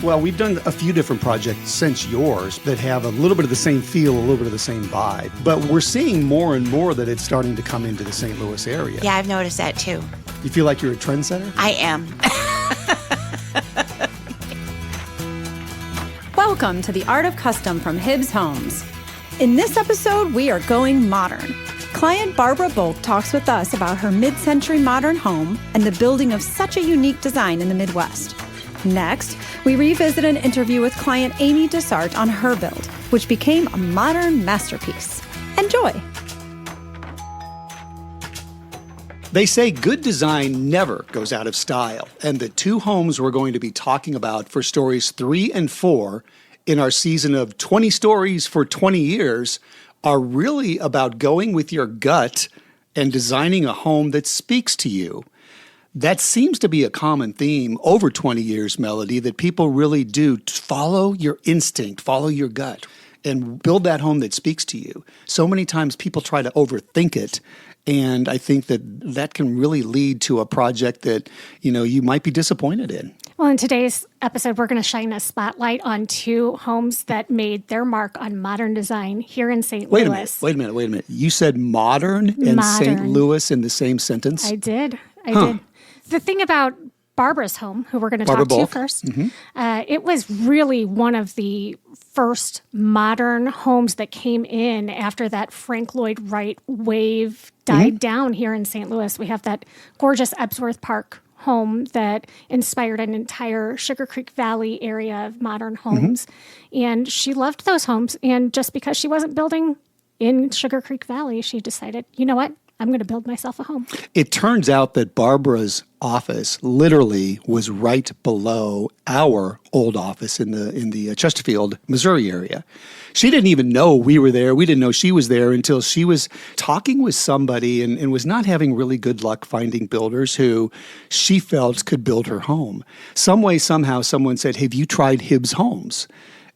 Well, we've done a few different projects since yours that have a little bit of the same feel, a little bit of the same vibe. But we're seeing more and more that it's starting to come into the St. Louis area. Yeah, I've noticed that too. You feel like you're a trendsetter? I am. Welcome to The Art of Custom from Hibbs Homes. In this episode, we are going modern. Client Barbara Bolk talks with us about her mid-century modern home and the building of such a unique design in the Midwest. Next, we revisit an interview with client Amy DeSart on her build, which became a modern masterpiece. Enjoy! They say good design never goes out of style, and the two homes we're going to be talking about for stories 3 and 4 in our season of 20 stories for 20 years are really about going with your gut and designing a home that speaks to you. That seems to be a common theme over 20 years, Melody, that people really do follow your instinct, follow your gut, and build that home that speaks to you. So many times people try to overthink it, and I think that can really lead to a project that, you might be disappointed in. Well, in today's episode, we're going to shine a spotlight on two homes that made their mark on modern design here in St. Louis. Wait a minute. You said modern and St. Louis in the same sentence? I did. The thing about Barbara's home, who we're going to talk to first, it was really one of the first modern homes that came in after that Frank Lloyd Wright wave died down here in St. Louis. We have that gorgeous Ebsworth Park home that inspired an entire Sugar Creek Valley area of modern homes. And she loved those homes. And just because she wasn't building in Sugar Creek Valley, she decided, you know what? I'm going to build myself a home. It turns out that Barbara's office literally was right below our old office in the Chesterfield, Missouri area. She didn't even know we were there. We didn't know she was there until she was talking with somebody and was not having really good luck finding builders who she felt could build her home. Some way, somehow, someone said, "Have you tried Hibbs Homes?"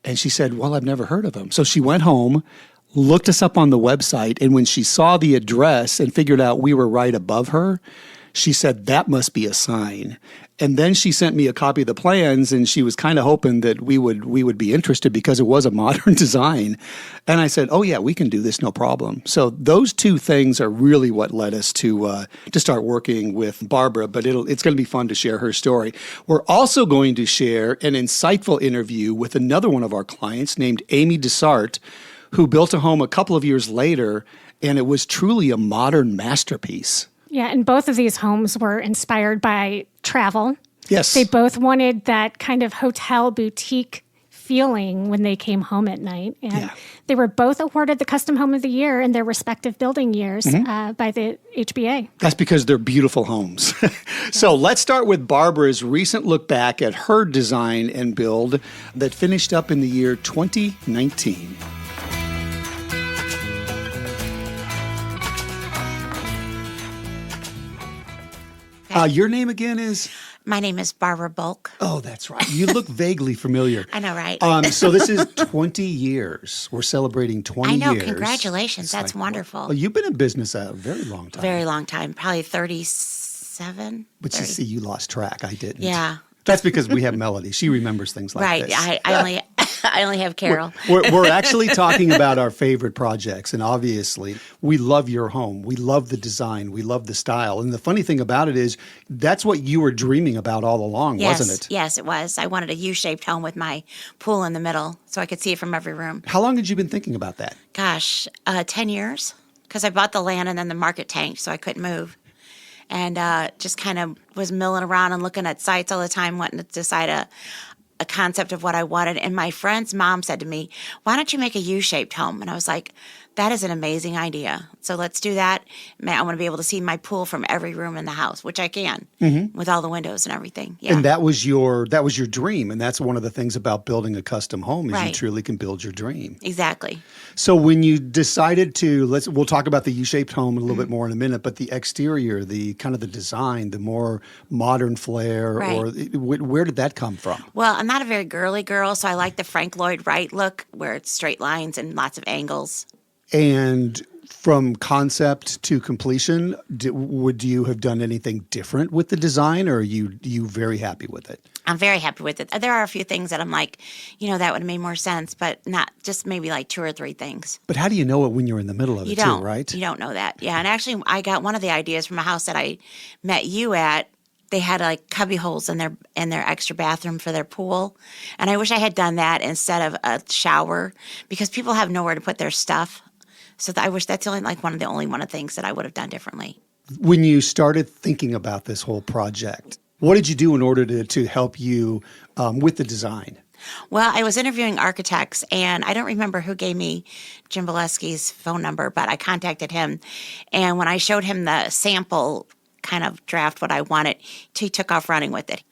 And she said, "Well, I've never heard of them." So she went home, looked us up on the website, and when she saw the address and figured out we were right above her, she said, "That must be a sign." And then she sent me a copy of the plans, and she was kind of hoping that we would be interested because it was a modern design. And I said, "Oh yeah, we can do this, no problem." So those two things are really what led us to start working with Barbara. But it's going to be fun to share her story. We're also going to share an insightful interview with another one of our clients named Amy DeSart, who built a home a couple of years later, and it was truly a modern masterpiece. Yeah, and both of these homes were inspired by travel. Yes. They both wanted that kind of hotel boutique feeling when they came home at night. And they were both awarded the Custom Home of the Year in their respective building years by the HBA. That's because they're beautiful homes. So let's start with Barbara's recent look back at her design and build that finished up in the year 2019. Your name again is? My name is Barbara Bolk. Oh, that's right. You look vaguely familiar. I know, right? So this is 20 years. We're celebrating 20 years. I know. Congratulations. That's wonderful. Well, you've been in business a very long time. Very long time. Probably 37. But 30. you see, you lost track. I didn't. Yeah. That's because we have Melody. She remembers things like this. Right. I only have Carol. We're actually talking about our favorite projects, and obviously we love your home. We love the design. We love the style. And the funny thing about it is that's what you were dreaming about all along, wasn't it? Yes, it was. I wanted a U-shaped home with my pool in the middle so I could see it from every room. How long had you been thinking about that? Gosh, 10 years. Because I bought the land and then the market tanked, so I couldn't move. And just kind of was milling around and looking at sites all the time, wanting to decide a concept of what I wanted. And my friend's mom said to me, "Why don't you make a U-shaped home?" And I was like, that is an amazing idea. So let's do that. I want to be able to see my pool from every room in the house, which I can with all the windows and everything. Yeah. And that was your dream. And that's one of the things about building a custom home is you truly can build your dream. Exactly. So when you decided to, we'll talk about the U-shaped home a little bit more in a minute, but the exterior, the kind of the design, the more modern flair, or where did that come from? Well, I'm not a very girly girl, so I like the Frank Lloyd Wright look where it's straight lines and lots of angles. And From concept to completion, would you have done anything different with the design, or are you very happy with it? I'm very happy with it. There are a few things that I'm like, that would have made more sense, but not just maybe like 2 or 3 things. But how do you know it when you're in the middle of You it don't, too, right? You don't know that. Yeah, and actually I got one of the ideas from a house that I met you at. They had like cubby holes in their extra bathroom for their pool. And I wish I had done that instead of a shower because people have nowhere to put their stuff. So I wish that's only like one of the things that I would have done differently. When you started thinking about this whole project, what did you do in order to help you with the design? Well, I was interviewing architects, and I don't remember who gave me Jim Bolesky's phone number, but I contacted him. And when I showed him the sample kind of draft, what I wanted, he took off running with it.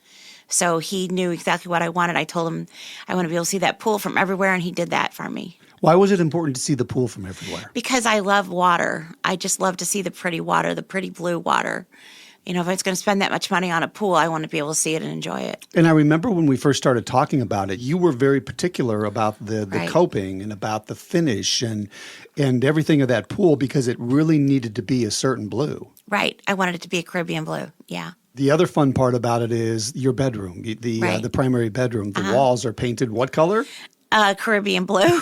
So he knew exactly what I wanted. I told him I want to be able to see that pool from everywhere, and he did that for me. Why was it important to see the pool from everywhere? Because I love water. I just love to see the pretty water, the pretty blue water. If I was going to spend that much money on a pool, I want to be able to see it and enjoy it. And I remember when we first started talking about it, you were very particular about the Right. coping and about the finish and everything of that pool because it really needed to be a certain blue. Right. I wanted it to be a Caribbean blue. Yeah. The other fun part about it is your bedroom, Right. the primary bedroom. The walls are painted what color? Caribbean blue.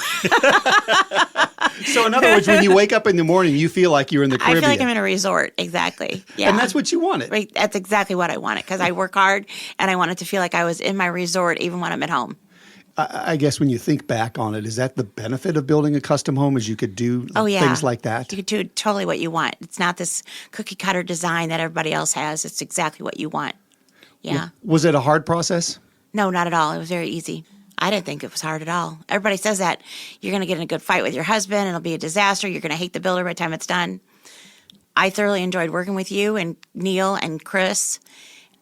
So in other words, when you wake up in the morning, you feel like you're in the I Caribbean. feel like I'm in a resort. Exactly. Yeah. And that's what you wanted. Right. That's exactly what I wanted because I work hard and I wanted to feel like I was in my resort even when I'm at home. I guess when you think back on it, is that the benefit of building a custom home is you could do things like that? You could do totally what you want. It's not this cookie cutter design that everybody else has. It's exactly what you want. Yeah. Was it a hard process? No, not at all. It was very easy. I didn't think it was hard at all. Everybody says that you're going to get in a good fight with your husband and it'll be a disaster. You're going to hate the builder by the time it's done. I thoroughly enjoyed working with you and Neil and Chris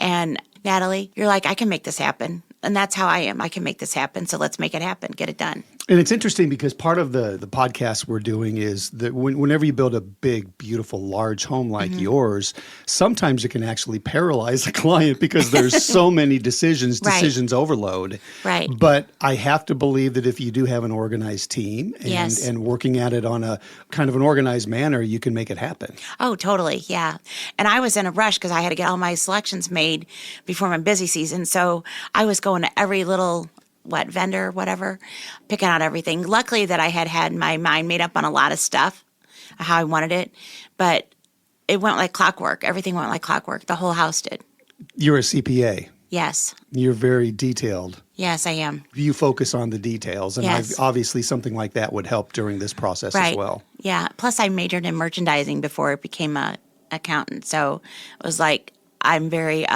and Natalie. You're like, I can make this happen. And that's how I am. I can make this happen. So let's make it happen. Get it done. And it's interesting because part of the podcast we're doing is that whenever you build a big, beautiful, large home like yours, sometimes it can actually paralyze a client because there's so many decisions Right. overload. Right. But I have to believe that if you do have an organized team Yes. and working at it on a kind of an organized manner, you can make it happen. Oh, totally. Yeah. And I was in a rush because I had to get all my selections made before my busy season. So I was going to every little vendor, whatever, picking out everything. Luckily that I had my mind made up on a lot of stuff, how I wanted it, but it went like clockwork. Everything went like clockwork. The whole house did. You're a CPA. Yes. You're very detailed. Yes, I am. You focus on the details, and Yes. obviously something like that would help during this process Right. as well. Yeah. Plus I majored in merchandising before I became a accountant. So it was like, I'm very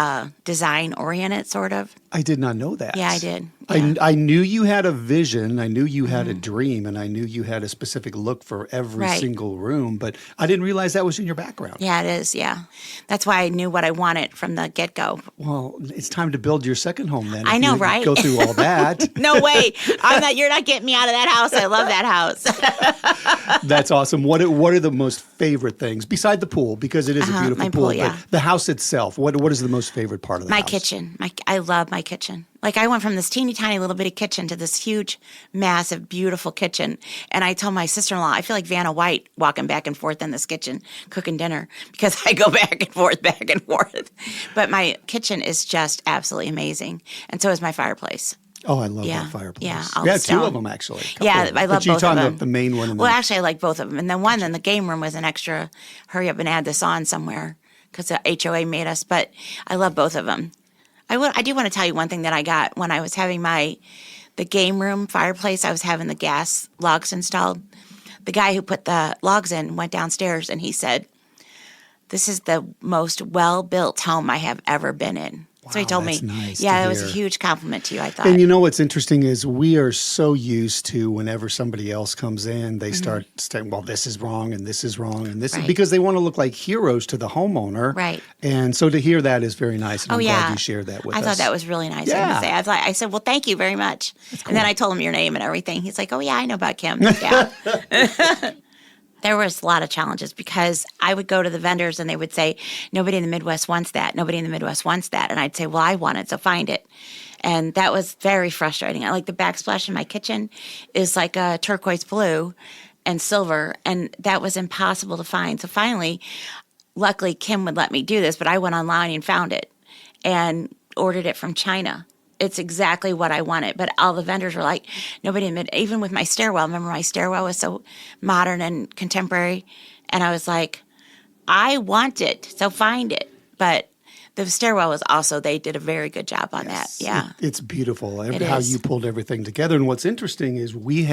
design oriented, sort of. I did not know that. Yeah, I did. Yeah. I knew you had a vision. I knew you had a dream, and I knew you had a specific look for every Right. single room. But I didn't realize that was in your background. Yeah, it is. Yeah. That's why I knew what I wanted from the get go. Well, it's time to build your second home then. I if know, you right? Go through all that. No way. You're not getting me out of that house. I love that house. That's awesome. What are the most favorite things beside the pool? Because it is a beautiful my pool. pool, yeah. But the house itself. What is the most favorite part of the My house? kitchen. I love my kitchen. Like I went from this teeny tiny little bitty kitchen to this huge, massive, beautiful kitchen. And I told my sister-in-law, I feel like Vanna White walking back and forth in this kitchen, cooking dinner because I go back and forth, back and forth. But my kitchen is just absolutely amazing. And so is my fireplace. Oh, I love Yeah, that fireplace. yeah, all Yeah, the two of stone. them actually. Yeah, Couple of them. I love But you both of talking them. about the main one. And Well, the, actually, I like both of them. And the one in the game room was an extra hurry up and add this on somewhere because the HOA made us. But I love both of them. I do want to tell you one thing that I got when I was having the game room fireplace. I was having the gas logs installed. The guy who put the logs in went downstairs and he said, "This is the most well-built home I have ever been in." So he Wow, told me, that's nice yeah, to it was a hear. huge compliment to you, I thought. And you know what's interesting is we are so used to whenever somebody else comes in, they start saying, well, this is wrong and this is wrong and this is Right. because they want to look like heroes to the homeowner. Right. And so to hear that is very nice. And Oh, I'm yeah. glad you shared that with I us. thought that was really nice. Yeah. Of him to say. I said, well, thank you very much. And then I told him your name and everything. He's like, oh, yeah, I know about Kim. Yeah. There was a lot of challenges because I would go to the vendors and they would say, nobody in the Midwest wants that. Nobody in the Midwest wants that. And I'd say, well, I want it, so find it. And that was very frustrating. I like the backsplash in my kitchen is like a turquoise blue. and silver, and that was impossible to find. So finally, luckily, Kim would let me do this, but I went online and found it and ordered it from China. It's exactly what I wanted, but all the vendors were like, nobody admitted, even with my stairwell. Remember, my stairwell was so modern and contemporary, and I was like, I want it, so find it. But the stairwell was also, they did a very good job on that. Yeah. It's beautiful It how is. you pulled everything together. And what's interesting is we've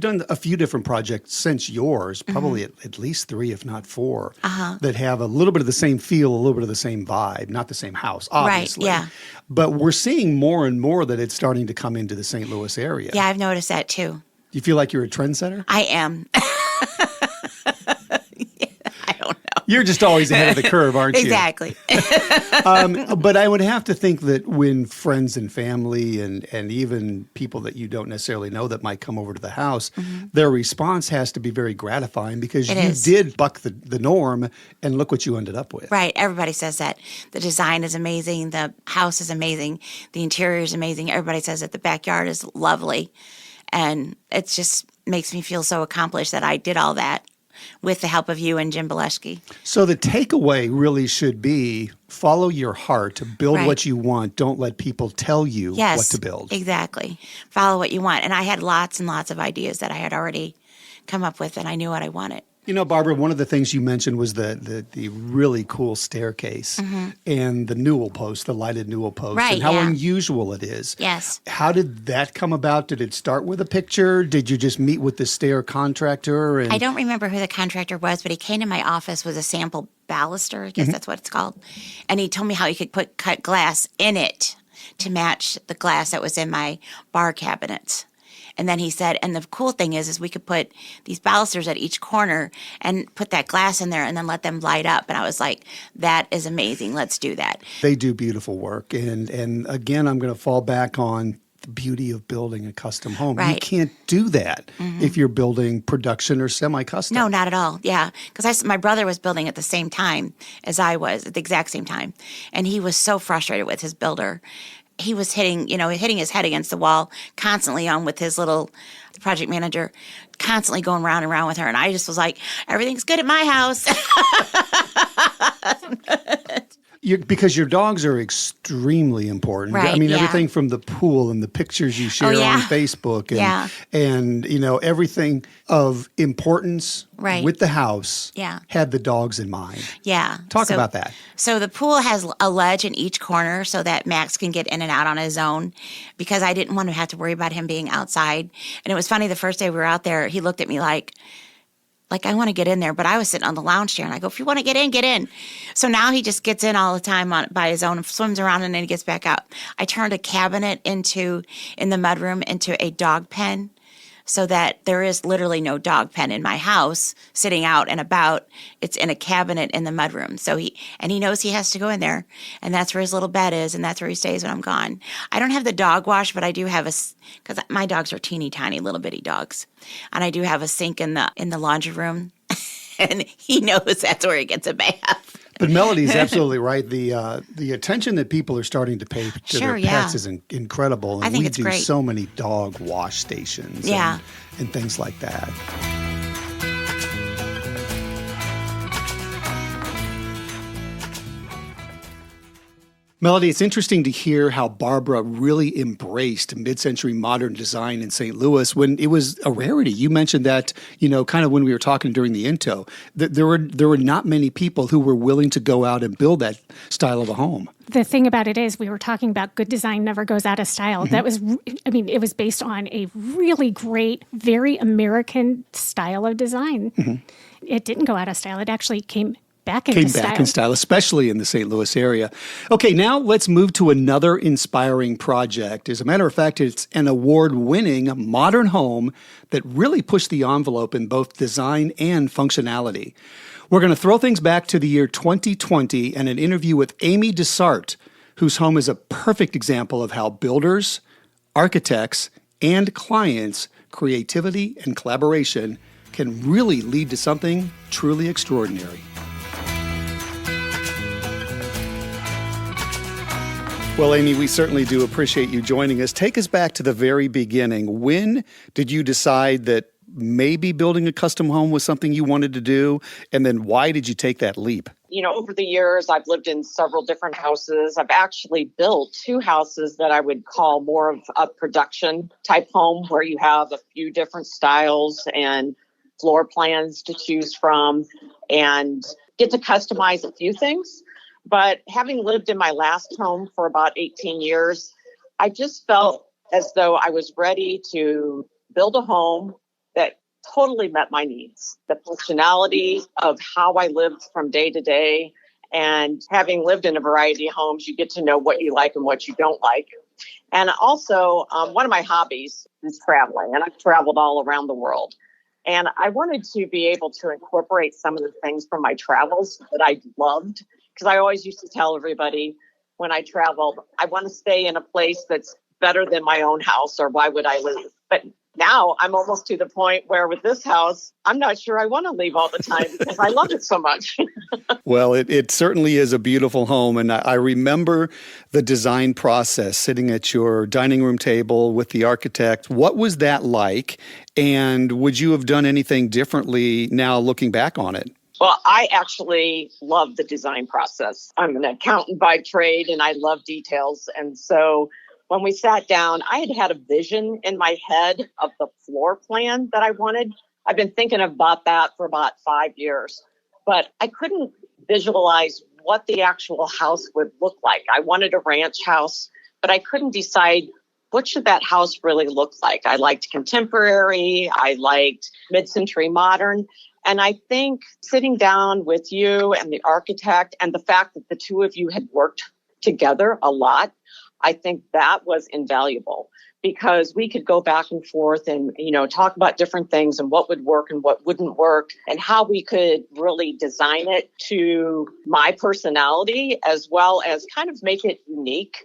done a few different projects since yours, probably at least 3, if not 4, that have a little bit of the same feel, a little bit of the same vibe, not the same house, obviously. Right, yeah. But we're seeing more and more that it's starting to come into the St. Louis area. Yeah, I've noticed that too. Do you feel like you're a trendsetter? I am. I don't know. You're just always ahead of the curve, aren't you? Exactly. But I would have to think that when friends and family and even people that you don't necessarily know that might come over to the house, their response has to be very gratifying because It you is. did buck the norm and look what you ended up with. Right. Everybody says that. The design is amazing. The house is amazing. The interior is amazing. Everybody says that the backyard is lovely. And it just makes me feel so accomplished that I did all that with the help of you and Jim Bileski. So the takeaway really should be follow your heart, build Right. what you want. Don't let people tell you Yes, what to build. Exactly. Follow what you want. And I had lots and lots of ideas that I had already come up with, and I knew what I wanted. You know, Barbara, one of the things you mentioned was the really cool staircase and the newel post, the lighted newel post, Right, and how yeah. unusual it is. Yes. How did that come about? Did it start with a picture? Did you just meet with the stair contractor? And I don't remember who the contractor was, but he came to my office with a sample baluster, I guess that's what it's called. And he told me how he could cut glass in it to match the glass that was in my bar cabinets. And then he said, and the cool thing is we could put these balusters at each corner and put that glass in there and then let them light up. And I was like, that is amazing. Let's do that. They do beautiful work. And again, I'm going to fall back on the beauty of building a custom home. You Right. can't do that if you're building production or semi-custom. No, not at all. Yeah, because my brother was building at the same time as I was, at the exact same time. And he was so frustrated with his builder. He was hitting his head against the wall constantly on with his little project manager, constantly going round and round with her. And I just was like, everything's good at my house. Because your dogs are extremely important. Right, I mean, yeah. everything from the pool and the pictures you share yeah. on Facebook and everything of importance Right. with the house Yeah. had the dogs in mind. Yeah. Talk about that. So the pool has a ledge in each corner so that Max can get in and out on his own because I didn't want to have to worry about him being outside. And it was funny, the first day we were out there, he looked at me like I want to get in there, but I was sitting on the lounge chair and I go, if you want to get in, get in. So now he just gets in all the time by his own and swims around and then he gets back out. I turned a cabinet in the mudroom into a dog pen so that there is literally no dog pen in my house sitting out and about. It's in a cabinet in the mudroom. So he knows he has to go in there and that's where his little bed is and that's where he stays when I'm gone. I don't have the dog wash, but I do have because my dogs are teeny tiny little bitty dogs. And I do have a sink in the laundry room and he knows that's where he gets a bath. But Melody is absolutely right. The attention that people are starting to pay to Sure, their yeah. pets is incredible. And I think we it's do great. so many dog wash stations Yeah. and things like that. Melody, it's interesting to hear how Barbara really embraced mid-century modern design in St. Louis when it was a rarity. You mentioned that, kind of when we were talking during the intro, that there were not many people who were willing to go out and build that style of a home. The thing about it is we were talking about good design never goes out of style. That was, it was based on a really great, very American style of design. It didn't go out of style. It actually came back in style, especially in the St. Louis area. Okay, now let's move to another inspiring project. As a matter of fact, it's an award-winning modern home that really pushed the envelope in both design and functionality. We're going to throw things back to the year 2020 and an interview with Amy DeSart, whose home is a perfect example of how builders, architects, and clients' creativity and collaboration can really lead to something truly extraordinary. Well, Amy, we certainly do appreciate you joining us. Take us back to the very beginning. When did you decide that maybe building a custom home was something you wanted to do? And then why did you take that leap? Over the years, I've lived in several different houses. I've actually built 2 houses that I would call more of a production type home, where you have a few different styles and floor plans to choose from and get to customize a few things. But having lived in my last home for about 18 years, I just felt as though I was ready to build a home that totally met my needs. The functionality of how I lived from day to day, and having lived in a variety of homes, you get to know what you like and what you don't like. And also, one of my hobbies is traveling, and I've traveled all around the world. And I wanted to be able to incorporate some of the things from my travels that I loved, because I always used to tell everybody when I traveled, I want to stay in a place that's better than my own house, or why would I leave? But now I'm almost to the point where with this house, I'm not sure I want to leave all the time because I love it so much. Well, it certainly is a beautiful home. And I remember the design process, sitting at your dining room table with the architect. What was that like? And would you have done anything differently now looking back on it? Well, I actually love the design process. I'm an accountant by trade and I love details. And so when we sat down, I had a vision in my head of the floor plan that I wanted. I've been thinking about that for about 5 years, but I couldn't visualize what the actual house would look like. I wanted a ranch house, but I couldn't decide what should that house really look like. I liked contemporary, I liked mid-century modern. And I think sitting down with you and the architect and the fact that the two of you had worked together a lot, I think that was invaluable, because we could go back and forth and, talk about different things and what would work and what wouldn't work and how we could really design it to my personality as well as kind of make it unique.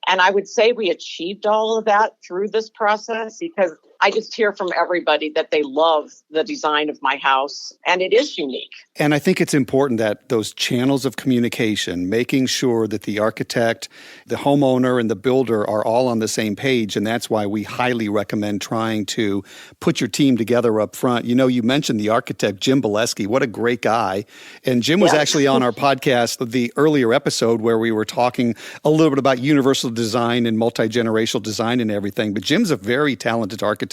And I would say we achieved all of that through this process, because I just hear from everybody that they love the design of my house, and it is unique. And I think it's important that those channels of communication, making sure that the architect, the homeowner, and the builder are all on the same page. And that's why we highly recommend trying to put your team together up front. You mentioned the architect, Jim Bolesky. What a great guy. And Jim was actually on our podcast, the earlier episode, where we were talking a little bit about universal design and multi-generational design and everything. But Jim's a very talented architect.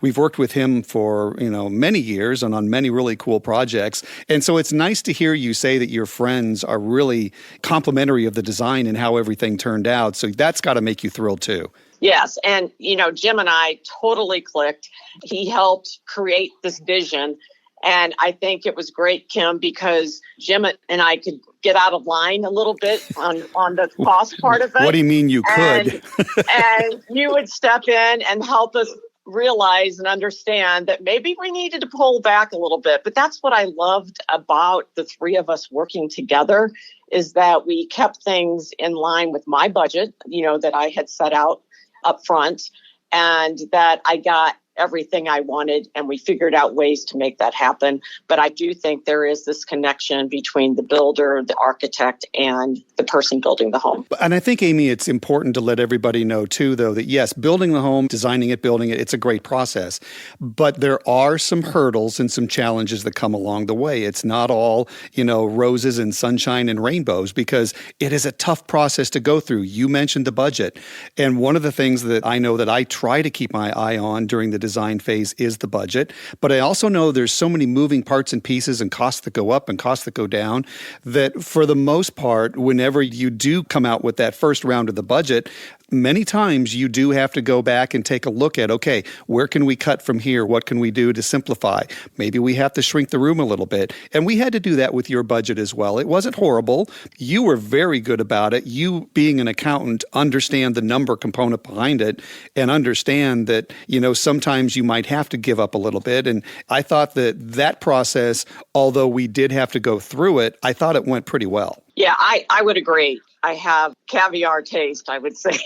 We've worked with him for, many years and on many really cool projects. And so it's nice to hear you say that your friends are really complimentary of the design and how everything turned out. So that's got to make you thrilled too. Yes. And, Jim and I totally clicked. He helped create this vision. And I think it was great, Kim, because Jim and I could get out of line a little bit on the cost part of it. What do you mean you could? And you would step in and help us realize and understand that maybe we needed to pull back a little bit. But that's what I loved about the three of us working together, is that we kept things in line with my budget, that I had set out up front, and that I got everything I wanted, and we figured out ways to make that happen. But I do think there is this connection between the builder, the architect, and the person building the home. And I think, Amy, it's important to let everybody know too, though, that yes, building the home, designing it, building it, it's a great process. But there are some hurdles and some challenges that come along the way. It's not all, roses and sunshine and rainbows, because it is a tough process to go through. You mentioned the budget. And one of the things that I know that I try to keep my eye on during the design phase is the budget. But I also know there's so many moving parts and pieces and costs that go up and costs that go down, that for the most part, whenever you do come out with that first round of the budget, many times you do have to go back and take a look at, okay, where can we cut from here? What can we do to simplify? Maybe we have to shrink the room a little bit. And we had to do that with your budget as well. It wasn't horrible. You were very good about it. You, being an accountant, understand the number component behind it and understand that, sometimes you might have to give up a little bit. And I thought that process, although we did have to go through it, I thought it went pretty well. Yeah, I would agree. I have caviar taste, I would say.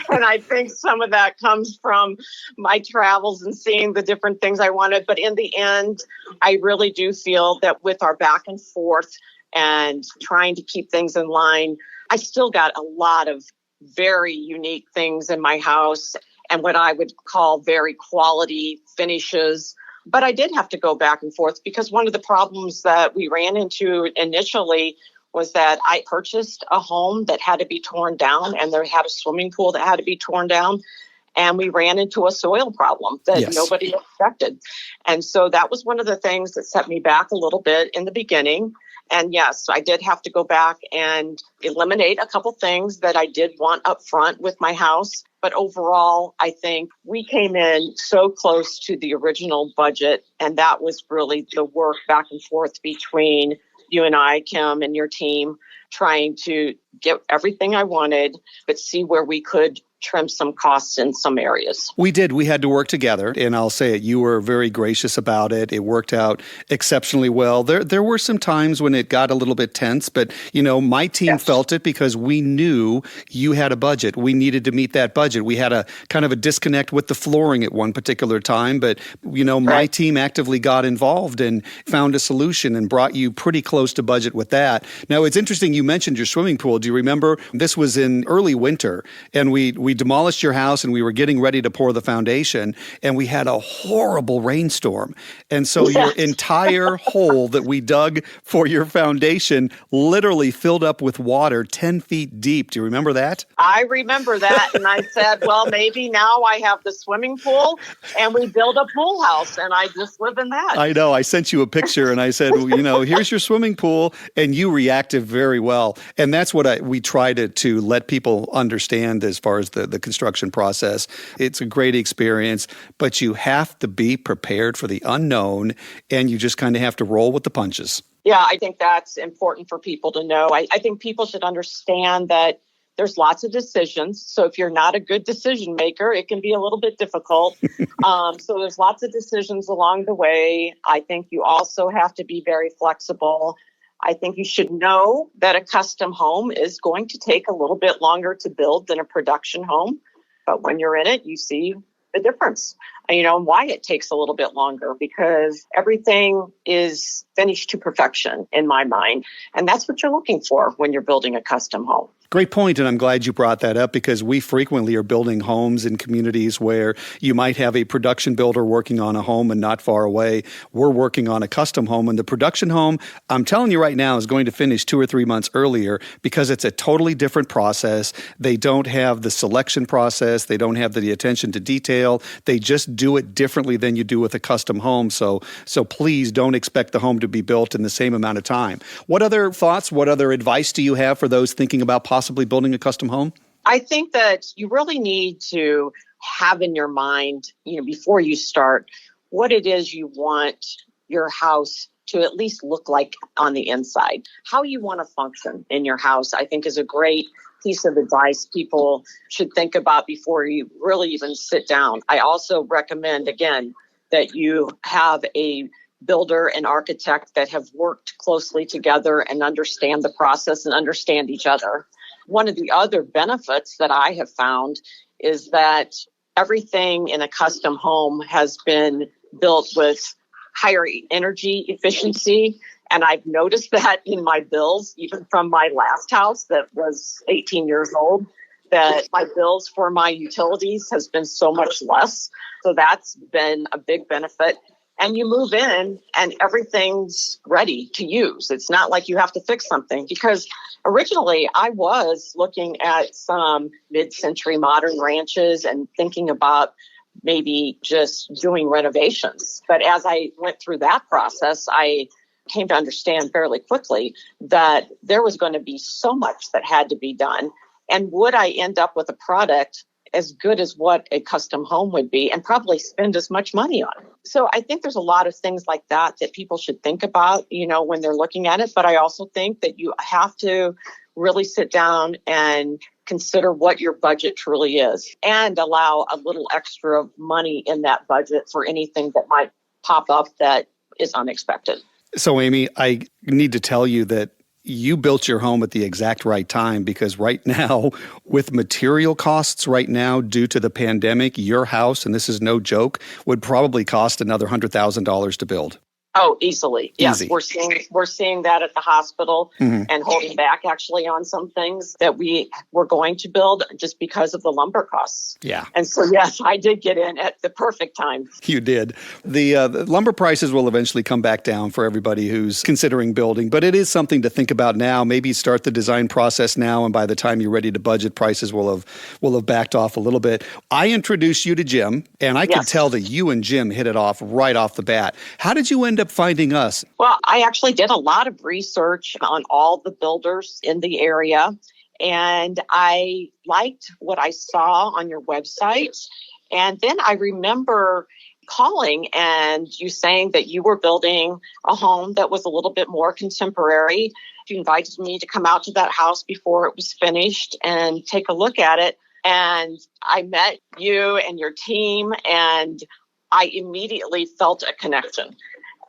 And I think some of that comes from my travels and seeing the different things I wanted. But in the end, I really do feel that with our back and forth and trying to keep things in line, I still got a lot of very unique things in my house. and what I would call very quality finishes. But I did have to go back and forth because one of the problems that we ran into initially was that I purchased a home that had to be torn down, and there had a swimming pool that had to be torn down. And we ran into a soil problem that nobody expected. And so that was one of the things that set me back a little bit in the beginning. And yes, I did have to go back and eliminate a couple things that I did want up front with my house. But overall, I think we came in so close to the original budget. And that was really the work back and forth between you and I, Kim, and your team, trying to get everything I wanted, but see where we could trim some costs in some areas. We did. We had to work together, and I'll say it, you were very gracious about it. It worked out exceptionally well. There were some times when it got a little bit tense, but my team felt it because we knew you had a budget. We needed to meet that budget. We had a kind of a disconnect with the flooring at one particular time, but my team actively got involved and found a solution and brought you pretty close to budget with that. Now, it's interesting you mentioned your swimming pool. Do you remember? This was in early winter, and we demolished your house and we were getting ready to pour the foundation, and we had a horrible rainstorm. And so your entire hole that we dug for your foundation literally filled up with water 10 feet deep. Do you remember that? I remember that. And I said, well, maybe now I have the swimming pool and we build a pool house and I just live in that. I know. I sent you a picture and I said, here's your swimming pool. And you reacted very well. And that's what we try to let people understand as far as the construction process. It's a great experience, but you have to be prepared for the unknown, and you just kind of have to roll with the punches. Yeah, I think that's important for people to know. I think people should understand that there's lots of decisions. So if you're not a good decision maker, it can be a little bit difficult. So there's lots of decisions along the way. I think you also have to be very flexible. I think you should know that a custom home is going to take a little bit longer to build than a production home. But when you're in it, you see the difference, and why it takes a little bit longer, because everything is finished to perfection in my mind. And that's what you're looking for when you're building a custom home. Great point, and I'm glad you brought that up because we frequently are building homes in communities where you might have a production builder working on a home and not far away, we're working on a custom home. And the production home, I'm telling you right now, is going to finish 2 or 3 months earlier because it's a totally different process. They don't have the selection process. They don't have the attention to detail. They just do it differently than you do with a custom home. So please don't expect the home to be built in the same amount of time. What other thoughts, what other advice do you have for those thinking about possibly building a custom home? I think that you really need to have in your mind, before you start, what it is you want your house to at least look like on the inside. How you want to function in your house, I think, is a great piece of advice people should think about before you really even sit down. I also recommend, again, that you have a builder and architect that have worked closely together and understand the process and understand each other. One of the other benefits that I have found is that everything in a custom home has been built with higher energy efficiency. And I've noticed that in my bills, even from my last house that was 18 years old, that my bills for my utilities has been so much less. So that's been a big benefit. And you move in and everything's ready to use. It's not like you have to fix something, because originally I was looking at some mid-century modern ranches and thinking about maybe just doing renovations. But as I went through that process, I came to understand fairly quickly that there was going to be so much that had to be done. And would I end up with a product as good as what a custom home would be and probably spend as much money on it? So I think there's a lot of things like that people should think about, when they're looking at it. But I also think that you have to really sit down and consider what your budget truly is and allow a little extra money in that budget for anything that might pop up that is unexpected. So, Amy, I need to tell you that you built your home at the exact right time, because right now, with material costs right now due to the pandemic, your house, and this is no joke, would probably cost another $100,000 to build. Oh, easily. Yes, Easy. we're seeing that at the hospital and holding back actually on some things that we were going to build just because of the lumber costs. Yeah. And so, yes, I did get in at the perfect time. You did. The lumber prices will eventually come back down for everybody who's considering building, but it is something to think about now. Maybe start the design process now, and by the time you're ready to budget, prices will have backed off a little bit. I introduced you to Jim, and I could tell that you and Jim hit it off right off the bat. How did you end up finding us? Well, I actually did a lot of research on all the builders in the area, and I liked what I saw on your website. And then I remember calling and you saying that you were building a home that was a little bit more contemporary. You invited me to come out to that house before it was finished and take a look at it. And I met you and your team, and I immediately felt a connection.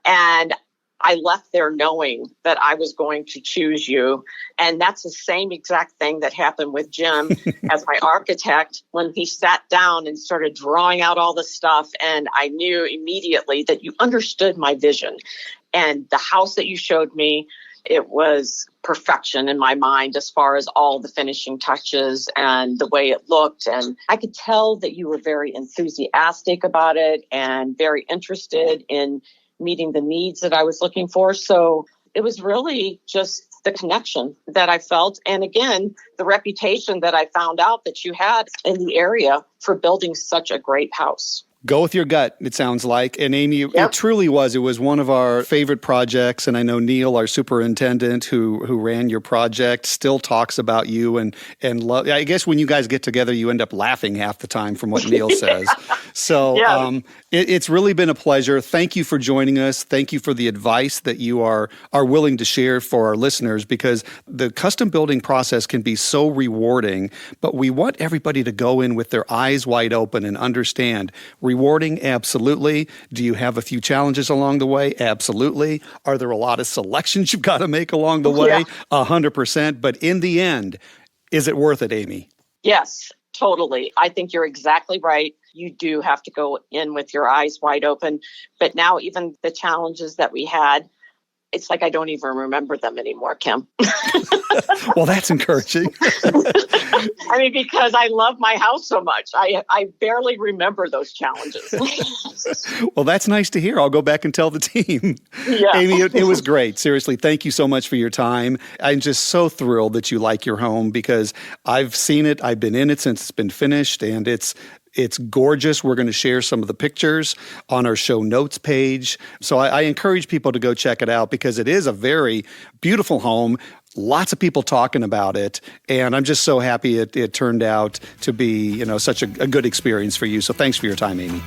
And I left there knowing that I was going to choose you. And that's the same exact thing that happened with Jim as my architect when he sat down and started drawing out all the stuff. And I knew immediately that you understood my vision. And the house that you showed me, it was perfection in my mind as far as all the finishing touches and the way it looked. And I could tell that you were very enthusiastic about it and very interested in meeting the needs that I was looking for. So it was really just the connection that I felt. And again, the reputation that I found out that you had in the area for building such a great house. Go with your gut, it sounds like. And Amy, It truly was. It was one of our favorite projects. And I know Neil, our superintendent who ran your project, still talks about you. And I guess when you guys get together, you end up laughing half the time from what Neil says. So it's really been a pleasure. Thank you for joining us. Thank you for the advice that you are willing to share for our listeners, because the custom building process can be so rewarding, but we want everybody to go in with their eyes wide open and understand. Rewarding? Absolutely. Do you have a few challenges along the way? Absolutely. Are there a lot of selections you've got to make along the way? 100%. But in the end, is it worth it, Amy? Yes, totally. I think you're exactly right. You do have to go in with your eyes wide open. But now even the challenges that we had, it's like I don't even remember them anymore, Kim. Well, that's encouraging. I mean, because I love my house so much. I barely remember those challenges. Well, that's nice to hear. I'll go back and tell the team. Yeah. Amy, it was great. Seriously, thank you so much for your time. I'm just so thrilled that you like your home, because I've seen it. I've been in it since it's been finished, and it's gorgeous. We're going to share some of the pictures on our show notes page. So I encourage people to go check it out, because it is a very beautiful home. Lots of people talking about it, and I'm just so happy it turned out to be, such a good experience for you. So thanks for your time, Amy.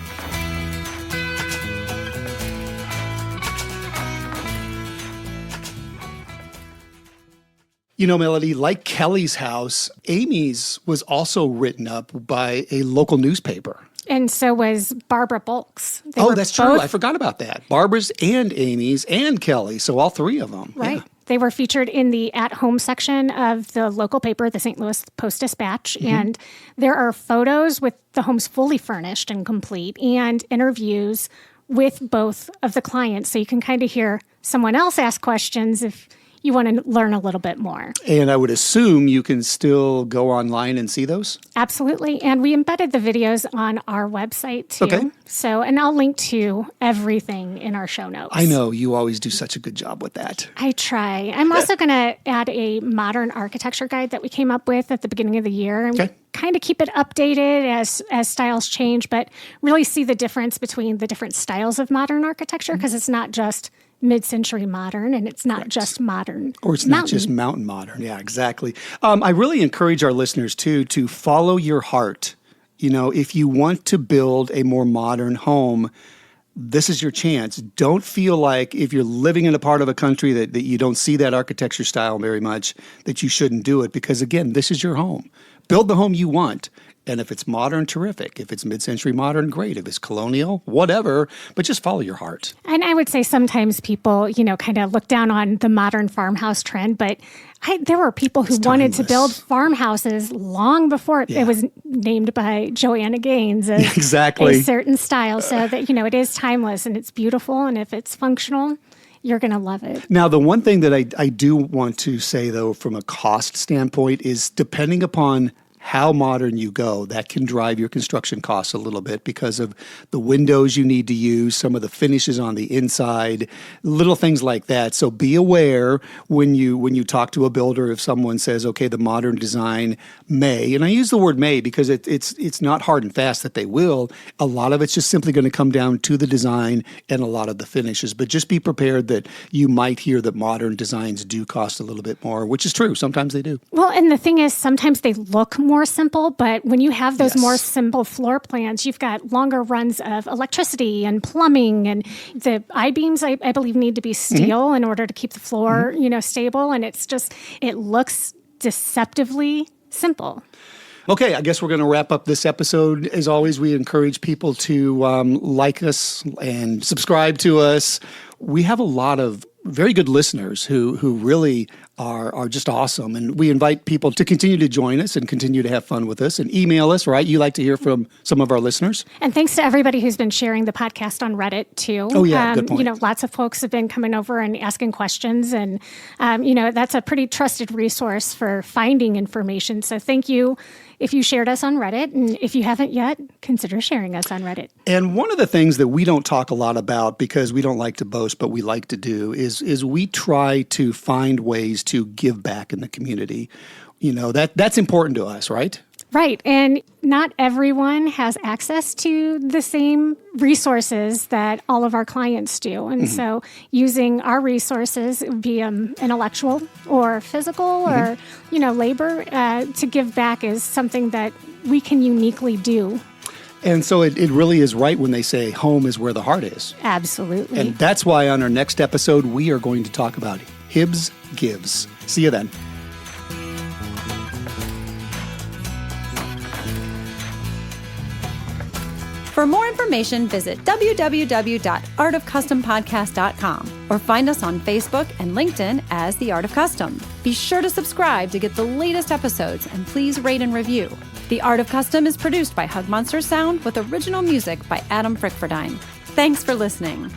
Melody, like Kelly's house, Amy's was also written up by a local newspaper. And so was Barbara Bolk's. That's true. I forgot about that. Barbara's and Amy's and Kelly. So all three of them. Right. Yeah. They were featured in the at-home section of the local paper, the St. Louis Post-Dispatch. Mm-hmm. And there are photos with the homes fully furnished and complete, and interviews with both of the clients. So you can kind of hear someone else ask questions if you want to learn a little bit more. And I would assume you can still go online and see those? Absolutely. And we embedded the videos on our website too. Okay. So, and I'll link to everything in our show notes. I know you always do such a good job with that. I try. I'm also going to add a modern architecture guide that we came up with at the beginning of the year. And okay. Kind of keep it updated as styles change, but really see the difference between the different styles of modern architecture, because it's not just mid-century modern, and it's not just modern. Or it's not just mountain modern. Yeah, exactly. I really encourage our listeners, too, to follow your heart. If you want to build a more modern home, this is your chance. Don't feel like if you're living in a part of a country that you don't see that architecture style very much, that you shouldn't do it, because, again, this is your home. Build the home you want. And if it's modern, terrific. If it's mid-century modern, great. If it's colonial, whatever. But just follow your heart. And I would say sometimes people, kind of look down on the modern farmhouse trend. But there were people who wanted to build farmhouses long before it was named by Joanna Gaines as Exactly. a certain style, so that, it is timeless and it's beautiful. And if it's functional, you're going to love it. Now, the one thing that I do want to say, though, from a cost standpoint is depending upon how modern you go, that can drive your construction costs a little bit because of the windows you need to use, some of the finishes on the inside, little things like that. So be aware when you talk to a builder, if someone says, okay, the modern design may, and I use the word may because it's not hard and fast that they will. A lot of it's just simply going to come down to the design and a lot of the finishes. But just be prepared that you might hear that modern designs do cost a little bit more, which is true. Sometimes they do. Well, and the thing is, sometimes they look more simple, but when you have those Yes. more simple floor plans, you've got longer runs of electricity and plumbing, and the I-beams, I believe, need to be steel in order to keep the floor, stable. And it looks deceptively simple. Okay, I guess we're going to wrap up this episode. As always, we encourage people to like us and subscribe to us. We have a lot of very good listeners who really are just awesome. And we invite people to continue to join us and continue to have fun with us and email us, right? You like to hear from some of our listeners. And thanks to everybody who's been sharing the podcast on Reddit, too. Oh, yeah, good point. Lots of folks have been coming over and asking questions. And, that's a pretty trusted resource for finding information. So thank you if you shared us on Reddit. And if you haven't yet, consider sharing us on Reddit. And one of the things that we don't talk a lot about because we don't like to boast, but we like to do is we try to find ways to give back in the community. That's important to us, right? Right. And not everyone has access to the same resources that all of our clients do. And so using our resources, be intellectual or physical or, labor, to give back is something that we can uniquely do. And so it really is right when they say home is where the heart is. Absolutely. And that's why on our next episode, we are going to talk about Hibbs Gives. See you then. For more information, visit www.artofcustompodcast.com or find us on Facebook and LinkedIn as The Art of Custom. Be sure to subscribe to get the latest episodes and please rate and review. The Art of Custom is produced by HugMonster Sound with original music by Adam Frick-Verdine. Thanks for listening.